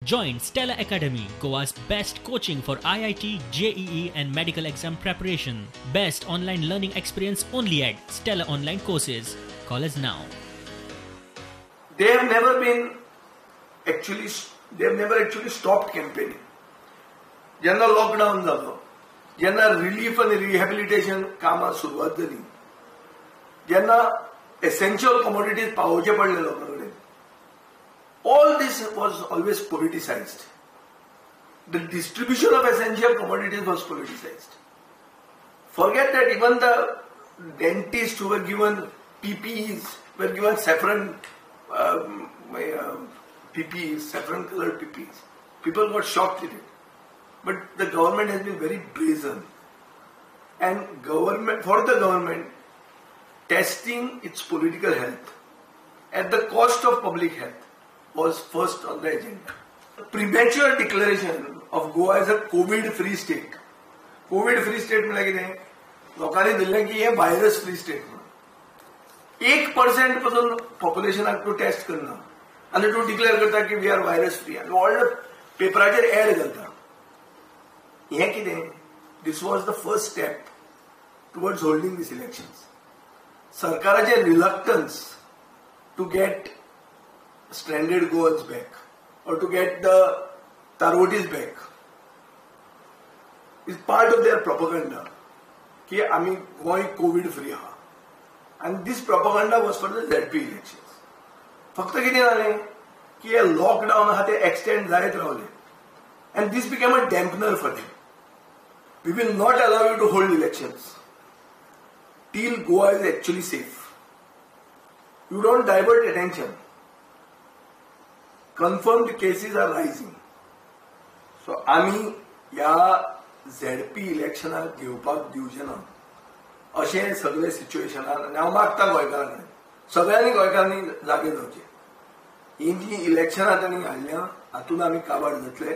Join Stella Academy, Goa's best coaching for IIT, JEE and medical exam preparation. Best online learning experience only at Stella Online Courses. Call us now. They have never actually stopped campaigning. जेन्ना lockdown जालो, जेन्ना relief आणि rehabilitation कामां सुरवात जाली, जेन्ना essential commodities पावोवचे पडले लोकांकडेन, all this was always politicized. The distribution of essential commodities was politicized. Forget that even the dentists who were given PPEs were given saffron PPEs, saffron colored PPEs. People got shocked at it. But the government has been very brazen. And for the government, testing its political health at the cost of public health was first on the agenda. The premature declaration of Goa as a COVID-free state. COVID-free state म्हणजे कितें? लोकांनी दिल्लें की हे virus free state. 1% पासून पॉप्युलेशनाक तूं test करना आनी तूं डिक्लेअर करता की वी आर virus free आनी ऑल पेपराचेर एड घालता. हें कितें? This was the first step towards holding these elections. सरकाराचे reluctance to get stranded Goans back or to get the Tarvotis back is part of their propaganda कि आम्ही Goa Covid free आहा. And this propaganda was for the ZP elections. फक्त कितें जालें की हे lockdown आहा ते एक्सटेंड जायत रावले. And this became a dampener for them. We will not allow you to hold elections till Goa is actually safe. You don't divert attention. Confirmed cases are rising. So आम्ही या ZP इलेक्शनाक घेवपाक दिवचे ना अशें सगळे सिच्युएशनार आनी हांव मागता गोंयकारांनी सगळ्यांनी गोंयकारांनी जागे जावचे. ही जी इलेक्शनां तांणी हाडल्या हातून आमी काबार जातले